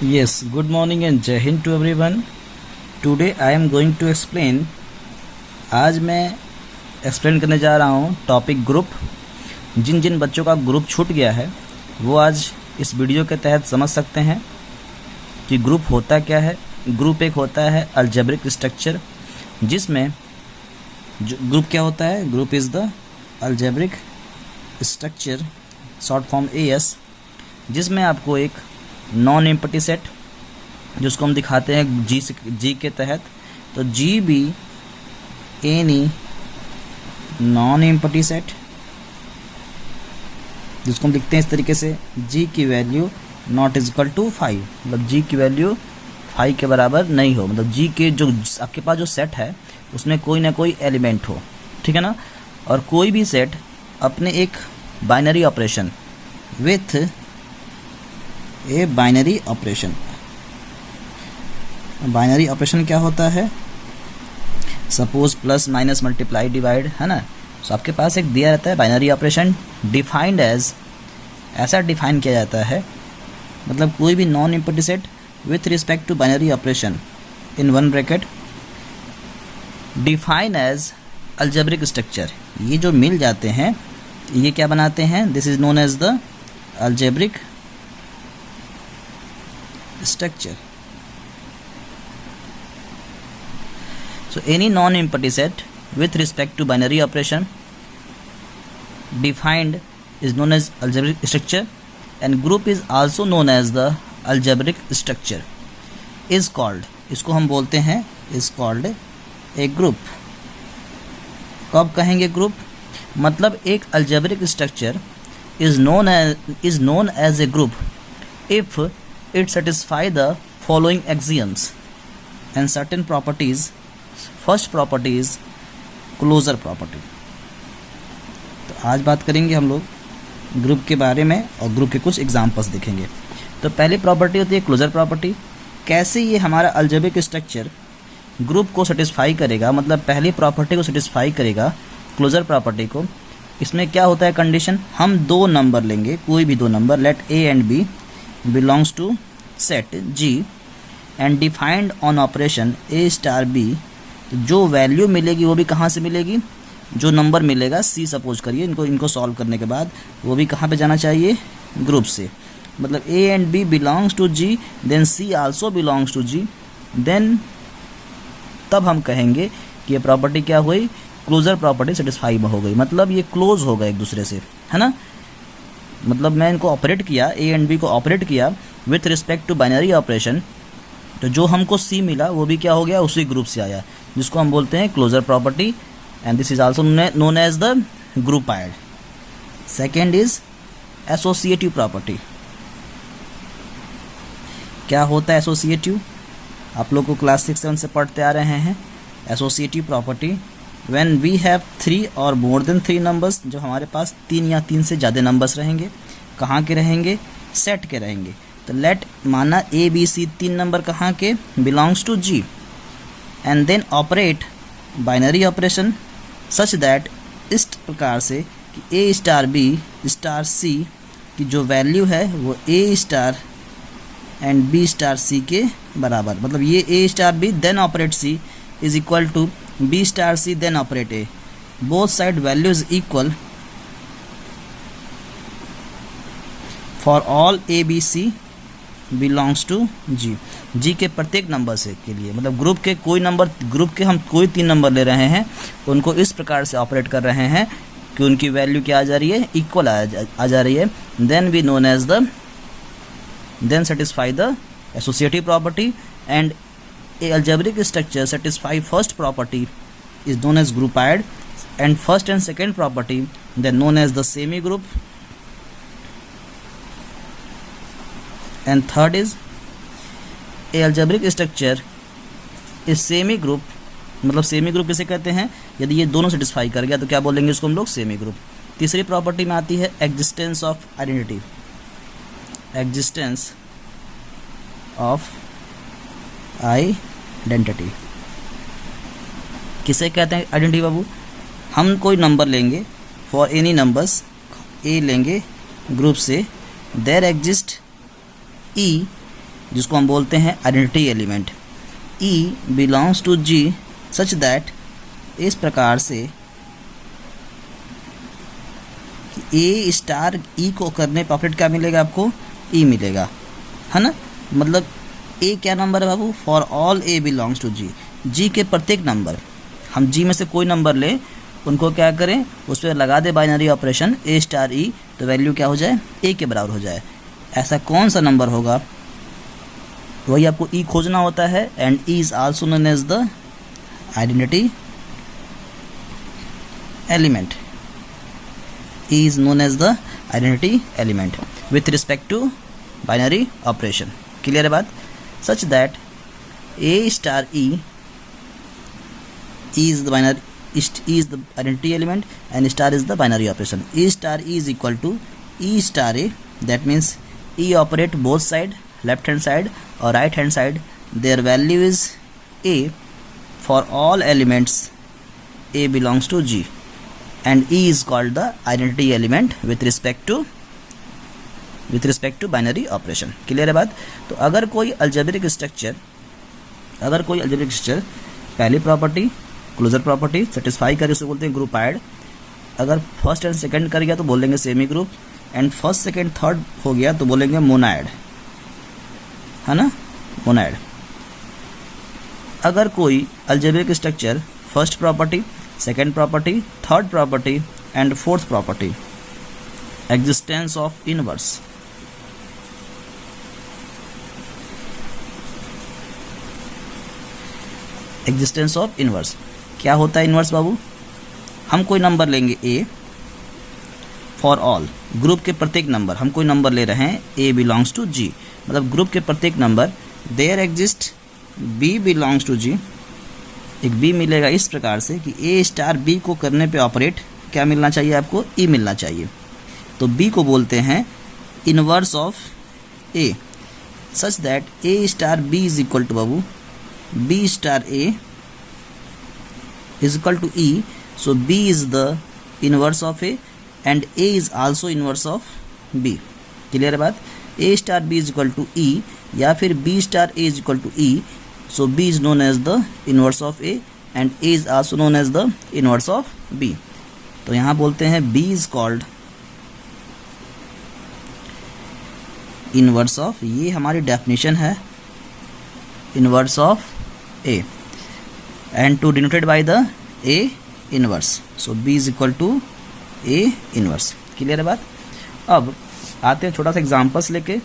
Yes, good morning and Jai Hind to everyone. Today I am going to explain. आज मैं explain करने जा रहा हूँ टॉपिक ग्रुप। जिन जिन बच्चों का ग्रुप छूट गया है वो आज इस वीडियो के तहत समझ सकते हैं कि ग्रुप होता क्या है। ग्रुप एक होता है अलजेब्रिक स्ट्रक्चर, जिसमें जो ग्रुप क्या होता है, group is the algebraic structure, short form AS, जिसमें आपको एक नॉन एम्प्टी सेट, जिसको हम दिखाते हैं जी के तहत, तो G be any non empty set, जिसको हम लिखते हैं इस तरीके से, जी की value not is equal to 5, मतलब जी की वैल्यू 5 के बराबर नहीं हो, मतलब जी के जो आपके पास जो सेट है उसमें कोई ना कोई एलिमेंट हो, ठीक है ना। और कोई भी सेट अपने एक binary operation with a binary operation, binary operation क्या होता है, suppose plus minus multiply divide, है ना। तो आपके पास एक दिया रहता है बाइनरी ऑपरेशन डिफाइंड एज, ऐसा डिफाइन किया जाता है, मतलब कोई भी non empty set with respect to binary operation in one bracket define as algebraic structure. ये जो मिल जाते हैं ये क्या बनाते हैं, this is known as the algebraic structure. So any non-empty set with respect to binary operation defined is known as algebraic structure, and group is also known as the algebraic structure is called, इसको हम बोलते हैं is called a group। कब कहेंगे group, मतलब एक algebraic structure is known as a group if it satisfy the following axioms and certain properties. First property is closure property। तो आज बात करेंगे हम लोग ग्रुप के बारे में और ग्रुप के कुछ एग्जांपल्स देखेंगे। तो पहली प्रॉपर्टी होती है क्लोजर प्रॉपर्टी। कैसे ये हमारा अलजेब्रिक स्ट्रक्चर ग्रुप को सेटिस्फाई करेगा, मतलब पहली प्रॉपर्टी को सेटिस्फाई करेगा, क्लोजर प्रॉपर्टी को। इसमें क्या होता है कंडीशन, हम दो नंबर लेंगे, कोई भी दो number, let A and B belongs to set G and defined on operation A star B। तो जो वैल्यू मिलेगी वो भी कहाँ से मिलेगी, जो नंबर मिलेगा C सपोज करिए, इनको सॉल्व करने के बाद वो भी कहाँ पे जाना चाहिए, ग्रुप से। मतलब A and B belongs to G then C also belongs to G, then तब हम कहेंगे कि ये प्रॉपर्टी क्या हुई, क्लोजर प्रॉपर्टी सेटिस्फाई हो गई, मतलब ये क्लोज हो गए एक दूसरे से, है ना। मतलब मैं इनको ऑपरेट किया, A एंड B को ऑपरेट किया with respect to binary operation, तो जो हमको C मिला वो भी क्या हो गया, उसी ग्रुप से आया, जिसको हम बोलते हैं closure property, and this is also known as the groupoid. Second is associative property. क्या होता है एसोसिएटिव, आप लोग को क्लास 6-7 से पढ़ते आ रहे हैं। Associative property when we have 3 और मोर देन 3 नंबर्स, जो हमारे पास 3 या 3 से ज़्यादा नंबर्स रहेंगे, कहाँ के रहेंगे, सेट के रहेंगे। तो लेट माना ABC 3 नंबर कहाँ के, belongs to G, and then operate binary operation such that, इस प्रकार से कि A star B star C की जो वैल्यू है वो A star and B star C के बराबर, मतलब ये A star B then operate C is equal to B star C then operate A, both side value is equal for all ABC belongs to G। G के प्रत्येक number से के लिए, मतलब ग्रुप के कोई नंबर, ग्रुप के हम कोई 3 नंबर ले रहे हैं, उनको इस प्रकार से ऑपरेट कर रहे हैं कि उनकी वैल्यू क्या आ जा रही है, इक्वल आ जा रही है, then we known as the, then satisfy the associative property, and a algebraic structure satisfy first property is known as groupiad, and first and second property then known as the semi group, and third is a algebraic structure is semi group, मतलब semi group किसे कहते हैं, यदि ये दोनों satisfy कर गया तो क्या बोलेंगे इसको हम लोग, सेमी ग्रुप। तीसरी प्रॉपर्टी में आती है existence of identity, existence of identity किसे कहते हैं आइडेंटिटी बाबू, हम कोई नंबर लेंगे, फॉर एनी नंबर्स A लेंगे ग्रुप से, देयर एग्जिस्ट E जिसको हम बोलते हैं identity element. E belongs to G such that, इस प्रकार से A स्टार E को करने पर ऑपरेट क्या मिलेगा आपको, E मिलेगा, है ना। मतलब A क्या नंबर है बाबू, for all A belongs to G, G के प्रत्येक नंबर, हम G में से कोई नंबर ले, उनको क्या करें, उस पर लगा दे binary operation A star E, तो वैल्यू क्या हो जाए, A के बराबर हो जाए। ऐसा कौन सा नंबर होगा, वही आपको E खोजना होता है। And E is also known as the identity element. E is known as the identity element with respect to binary operation. Clear है बात? Such that A star E is the binary, E is the identity element and star is the binary operation. E star E is equal to E star A. That means E operate both side, left hand side or right hand side. Their value is A for all elements A belongs to G. And E is called the identity element with respect to binary operation. Clear है बात? तो अगर कोई algebraic structure पहली property closure property satisfy करे, उसे बोलते हैं ग्रुपाइड। अगर फर्स्ट एंड सेकंड कर गया तो बोलेंगे semi group, and first second third हो गया तो बोलेंगे मोनाइड, है ना, मोनाइड। अगर कोई algebraic structure first property, second property, third property and fourth property, existence of inverse, existence of inverse क्या होता है इनवर्स बाबू, हम कोई नंबर लेंगे A फॉर ऑल, ग्रुप के प्रत्येक नंबर, हम कोई नंबर ले रहे हैं A बिलोंग्स टू G, मतलब ग्रुप के प्रत्येक number, there exist B belongs to G, एक B मिलेगा इस प्रकार से कि A स्टार B को करने पे ऑपरेट क्या मिलना चाहिए आपको, E मिलना चाहिए। तो B को बोलते हैं inverse of A such that A star B is equal to बाबू B star A is equal to E, so B is the inverse of A and A is also inverse of B। Clear है बात? A star B is equal to E या फिर B star A is equal to E, so B is known as the inverse of A and A is also known as the inverse of B. तो यहाँ बोलते हैं B is called inverse of, ये हमारी definition है, inverse of A and to denoted by the A inverse, so B is equal to A inverse. Clear है बात? अब आते हैं छोटा सा एग्जाम्पल्स लेके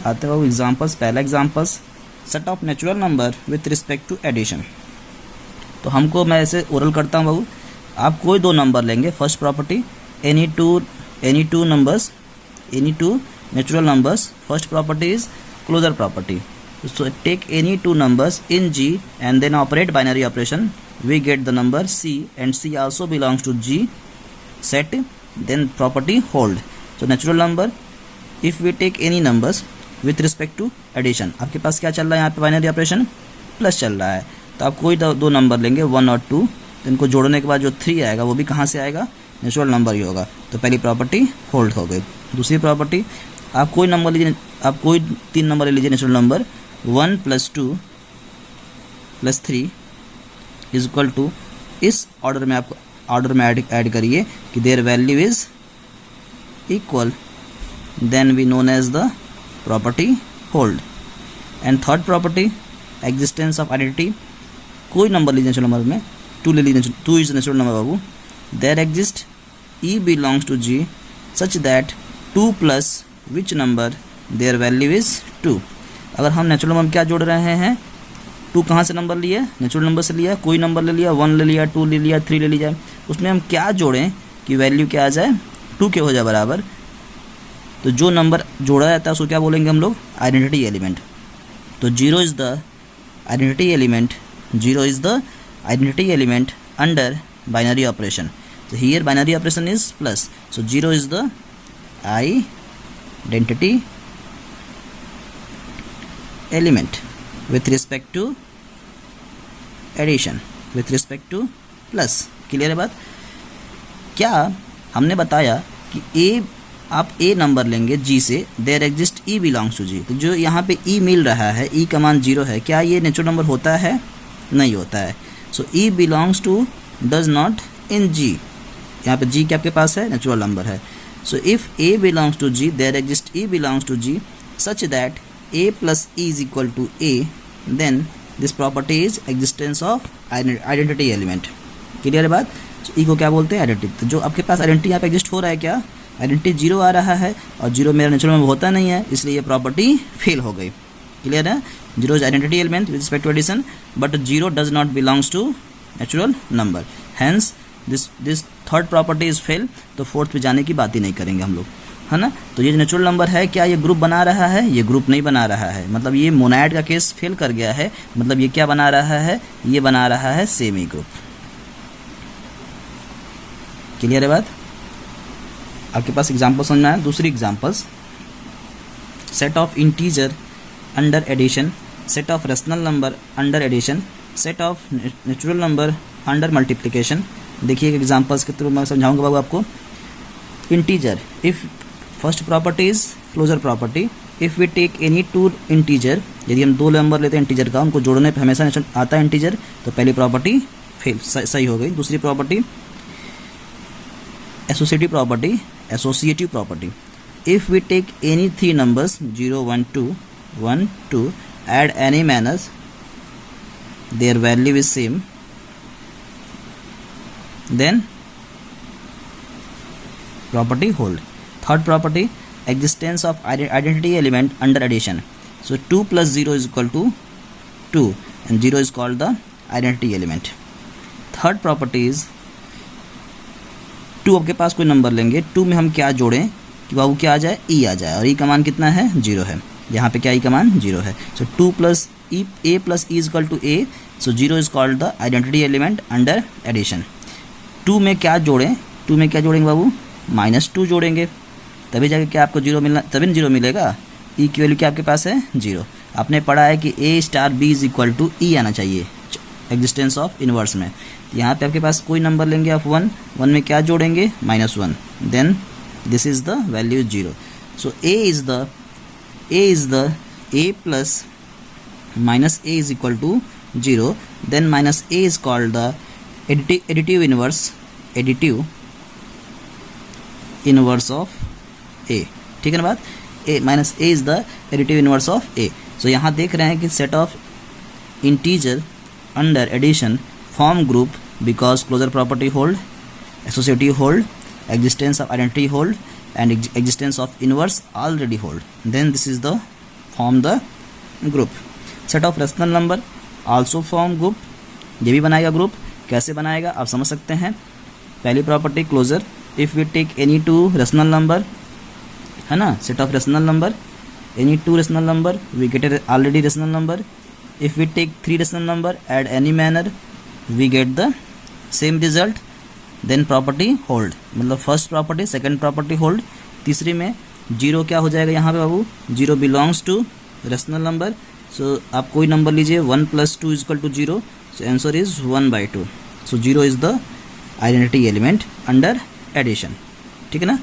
आते हैं एग्जाम्पल्स। पहला examples, set of natural number with respect to addition. तो हमको, मैं ऐसे ओरल करता हूँ बाबू, आप कोई दो नंबर लेंगे, first property any two natural numbers, first property is closure property, so take any two numbers in G and then operate binary operation, we get the number C and C also belongs to G set, then property hold. So natural number, if we take any numbers with respect to addition, आपके पास क्या चल रहा है यहाँ पे, binary operation plus चल रहा है, तो आप कोई दो नंबर लेंगे 1 और 2, तो इनको जोड़ने के बाद जो 3 आएगा वो भी कहाँ से आएगा, नेचुरल नंबर ही होगा। तो पहली प्रॉपर्टी होल्ड हो गई। दूसरी प्रॉपर्टी, आप कोई नंबर लीजिए, आप कोई 3 नंबर ले लीजिए natural number, 1 + 2 + 3 is equal to, इस ऑर्डर में आप ऐड करिए कि their value is equal, then we known as the property hold. And third property, existence of identity, कोई नंबर लीजिए नेचुरल नंबर में, 2 ले लीजिए, 2 इज नेचुरल नंबर बाबू, there exist E belongs to G such that 2 plus which number their value is 2। अगर हम natural number में क्या जोड़ रहे हैं, 2 कहाँ से नंबर लिया, नेचुरल नंबर से लिया, कोई नंबर ले लिया, 1 ले लिया, 2 ले लिया, 3 ले लिया, उसमें हम क्या जोड़ें कि वैल्यू क्या आ जाए, 2 के हो जाए बराबर। तो जो नंबर जोड़ा जाता है उसको क्या बोलेंगे हम लोग, आइडेंटिटी एलिमेंट। तो 0 is the identity element, 0 is the identity element under binary operation. So here binary operation is plus, so 0 is the identity element with respect to addition, with respect to plus। Clear है बात? क्या हमने बताया कि A आप ए number लेंगे G से, there exist E belongs to G, तो जो यहाँ पे ई मिल रहा है, ई का मान 0 है, क्या ये नेचुरल नंबर होता है? नहीं होता है। So E belongs to does not in G, यहाँ पे जी क्या आपके पास है? नेचुरल नंबर है। So if a belongs to G, there exist E belongs to G such that a plus e is equal to a, then this property is existence of identity element. Clear है बात? ई को क्या बोलते हैं? Identity. तो जो आपके पास identity यहाँ पे एग्जिस्ट हो रहा है, क्या आइडेंटिटी 0 आ रहा है, और 0 मेरा नेचुरल नंबर होता नहीं है, इसलिए ये प्रॉपर्टी फेल हो गई। क्लियर है? 0 is identity element with respect to addition, but 0 does not belongs to natural number, hence this third property is fail. तो फोर्थ पे जाने की बात ही नहीं करेंगे हम लोग, है ना। तो ये नेचुरल नंबर है, क्या ये ग्रुप बना रहा है? ये ग्रुप नहीं बना रहा है, मतलब ये मोनाइड का केस फेल कर गया है। मतलब ये क्या बना रहा है? ये बना रहा है सेमी ग्रुप। क्लियर है बात? आपके पास एग्जाम्पल समझ में आया? दूसरी examples, set of integer under addition, set of rational number under addition, set of natural number under multiplication. देखिए एग्जाम्पल्स के थ्रू मैं समझाऊंगा बाबू आपको। Integer, if first property is closure property, if we take any two integer, यदि हम 2 number लेते हैं इंटीजर का, उनको जोड़ने पे हमेशा आता है इंटीजर, तो पहली प्रॉपर्टी फेल, सही हो गई। दूसरी property associative property, if we take any 3 numbers 0 1 2 add any manners, their value is same, then property hold. Third property, existence of identity element under addition. So 2 plus 0 is equal to 2 and 0 is called the identity element. Third property is 2, आपके पास कोई number लेंगे, 2 में हम क्या जोड़ें कि बाबू क्या आ जाए? ई आ जाए, और ई का मान कितना है? 0 है। यहाँ पे क्या ई का मान? 0 है। So 2 plus e, a plus e is equal to a, so 0 is called the identity element under addition. 2 में क्या जोड़ें? 2 में क्या जोड़ेंगे बाबू? -2 जोड़ेंगे, तभी जाके क्या आपको 0 मिलना, तभी 0 मिलेगा। ई की वैल्यू क्या आपके पास है? 0। आपने पढ़ा है कि ए star B is equal to E आना चाहिए एग्जिस्टेंस ऑफ इनवर्स में। यहाँ पे आपके पास कोई नंबर लेंगे आप 1 में क्या जोड़ेंगे? -1, then this is the value 0। So a is the a plus minus a is equal to 0, then minus a is called the additive inverse of a। ठीक है ना बात? a minus a is the additive inverse of a। so यहाँ देख रहे हैं कि set of integer under addition form group because closure property hold, associative hold, existence of identity hold and existence of inverse already hold, then this is the form the group। set of rational number also form group, ये भी बनाएगा group. कैसे बनाएगा आप समझ सकते हैं। पहली property closure, if we take any 2 rational number, है ना, set of rational number, any 2 rational number we get a already rational number. If we take 3 rational number add any manner we get the same result, then property hold, मतलब first property second property hold. तीसरी में 0 क्या हो जाएगा यहाँ पे बाबू? 0 belongs to rational number. So आप कोई नंबर लीजिए, 1 + 2 = 0, so answer is 1/2। So 0 is the identity element under addition. ठीक है ना।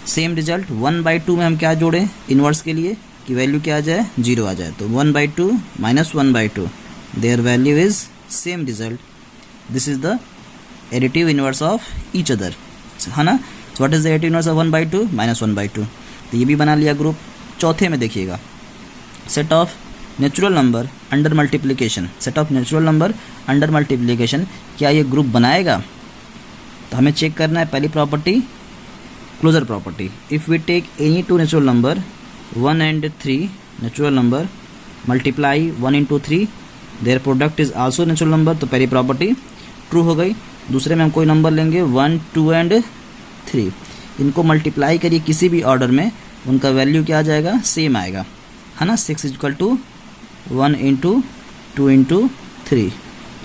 सेम रिजल्ट 1/2 में हम क्या जोड़ें इनवर्स के लिए कि वैल्यू क्या आ जाए? 0 आ जाए, तो 1/2 - 1/2, there value is same result, this is the additive inverse of each other, है ना। So what is the additive inverse of 1/2 - 1/2, तो ये भी बना लिया ग्रुप। चौथे में देखिएगा, set of natural number under multiplication, set of natural number under multiplication, क्या ये ग्रुप बनाएगा? तो हमें चेक करना है पहली property closure property, if we take any 2 natural number 1 and 3 natural number multiply 1 × 3 their product is also natural number, तो पहली प्रॉपर्टी ट्रू हो गई। दूसरे में हम कोई नंबर लेंगे 1 2 and 3, इनको मल्टीप्लाई करिए किसी भी ऑर्डर में, उनका वैल्यू क्या आ जाएगा? सेम आएगा, है ना। 6 = 1 × 2 × 3,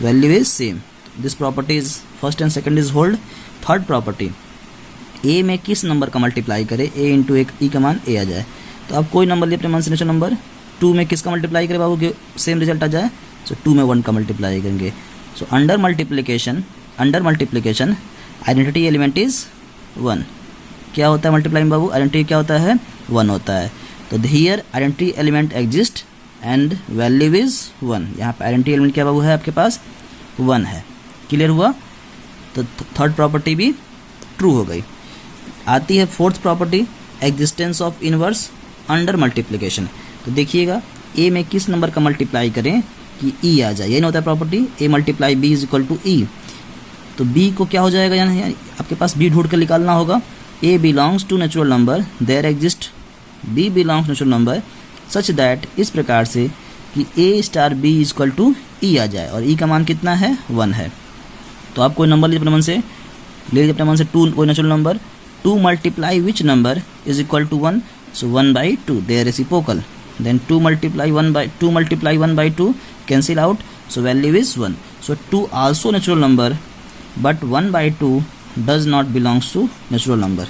value is same, this property is first and second is hold. Third property, a में किस नंबर का मल्टीप्लाई करें? a × ई का मान a आ जाए, तो आप कोई नंबर लिए अपने मन से नेचुरल नंबर। 2 में किसका मल्टीप्लाई करें बाबू कि सेम रिजल्ट आ जाए? सो 2 में 1 का मल्टीप्लाई करेंगे। So under multiplication identity element is 1, क्या होता है मल्टीप्लाइंग बाबू, आइडेंटिटी क्या होता है 1 होता है। तो here identity element exist and value is 1, यहाँ पे आइडेंटिटी एलिमेंट क्या बाबू है आपके पास 1 है। क्लियर हुआ, तो थर्ड प्रॉपर्टी भी ट्रू हो गई। आती है fourth property, existence of inverse under multiplication. तो देखिएगा ए में किस नंबर का मल्टीप्लाई करें कि ई आ जाए, ये नहीं होता है property, a multiply b is equal to e. तो बी को क्या हो जाएगा, यानी आपके पास बी ढूंढ कर निकालना होगा। A belongs to natural number, there exist b belongs natural number such that, इस प्रकार से कि ए star B is equal to e आ जाए, और ई का मान कितना है 1 है। तो आप कोई नंबर लीजिए अपने मन से, ले लीजिए अपने मन से 2 कोई natural number, 2 multiply which number is equal to 1, सो 1/2 their reciprocal, then 2 multiply 1 by 2 cancel out, so value is 1. So 2 also natural number but 1/2 does not belongs to natural number.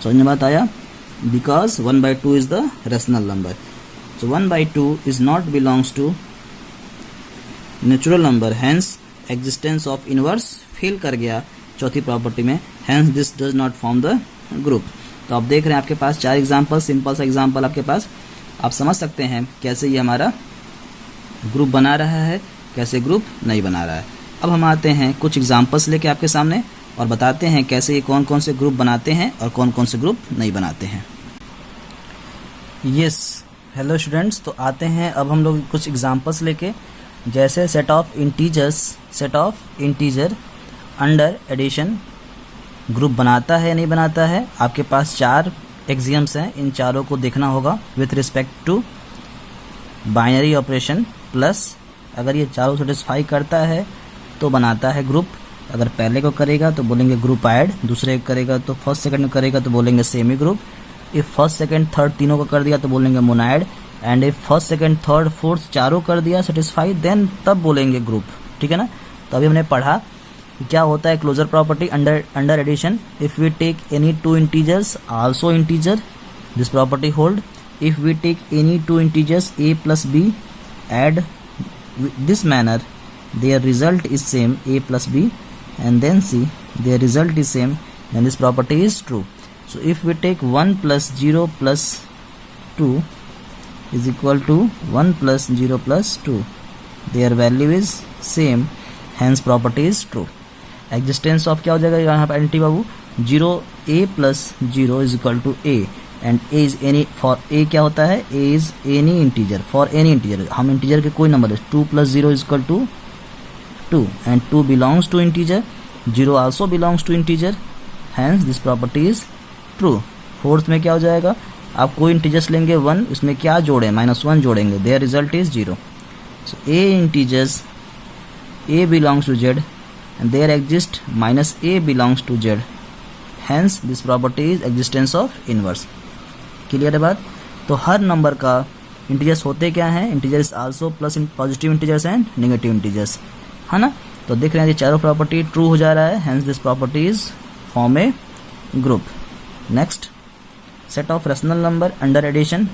समझ में बात आया, because 1/2 is the rational number, so 1/2 is not belongs to natural number, hence existence of inverse fail कर गया चौथी property में, hence this does not form the group. तो आप देख रहे हैं आपके पास 4 एग्जाम्पल, सिंपल सा एग्जाम्पल आपके पास, आप समझ सकते हैं कैसे ये हमारा ग्रुप बना रहा है, कैसे ग्रुप नहीं बना रहा है। अब हम आते हैं कुछ एग्जांपल्स लेके आपके सामने और बताते हैं कैसे ये कौन कौन से ग्रुप बनाते हैं और कौन कौन से ग्रुप नहीं बनाते हैं। यस, हेलो स्टूडेंट्स, तो आते हैं अब हम लोग कुछ एग्जांपल्स लेके, जैसे set of integer under addition group बनाता है नहीं बनाता है। आपके पास 4 एक्सियम्स हैं, इन चारों को देखना होगा with respect to binary operation plus, अगर ये चारों सेटिस्फाई करता है तो बनाता है ग्रुप। अगर पहले को करेगा तो बोलेंगे ग्रुप ऐड, दूसरे को करेगा तो फर्स्ट सेकंड में करेगा तो बोलेंगे semi group, if first second third तीनों को कर दिया तो बोलेंगे monoid, and if first second third fourth चारों कर दिया सेटिस्फाई, देन तब बोलेंगे ग्रुप। ठीक है ना, तो अभी हमने पढ़ा क्या होता है closure property under addition. If we take any 2 integers also integer, this property hold. If we take any 2 integers a plus b, add this manner, their result is same a plus b, and then c, their result is same, then this property is true. So if we take 1 plus 0 plus 2 is equal to 1 plus 0 plus 2, their value is same, hence property is true. Existence of क्या हो जाएगा यहाँ पर identity Babu, 0 a plus 0 is equal to a, and a is any, for a क्या होता है, a is any integer, for any integer, हम integer के कोई नंबर है, 2 plus 0 is equal to 2, and 2 belongs to integer, 0 also belongs to integer, hence this property is true. Fourth में क्या हो जाएगा, आप कोई इंटीजर्स लेंगे 1, उसमें क्या जोड़ें, -1 जोड़ेंगे, their result is 0. So a integers, a belongs to z, and there exist -a belongs to z, hence this property is existence of inverse. Clear है बात। तो हर नंबर का इंटीजर्स होते क्या हैं, integers also plus positive integers and negative integers, है ना। तो देख रहे हैं ये चारों प्रॉपर्टी ट्रू हो जा रहा है, hence this property is form a group. Next, set of rational number under addition.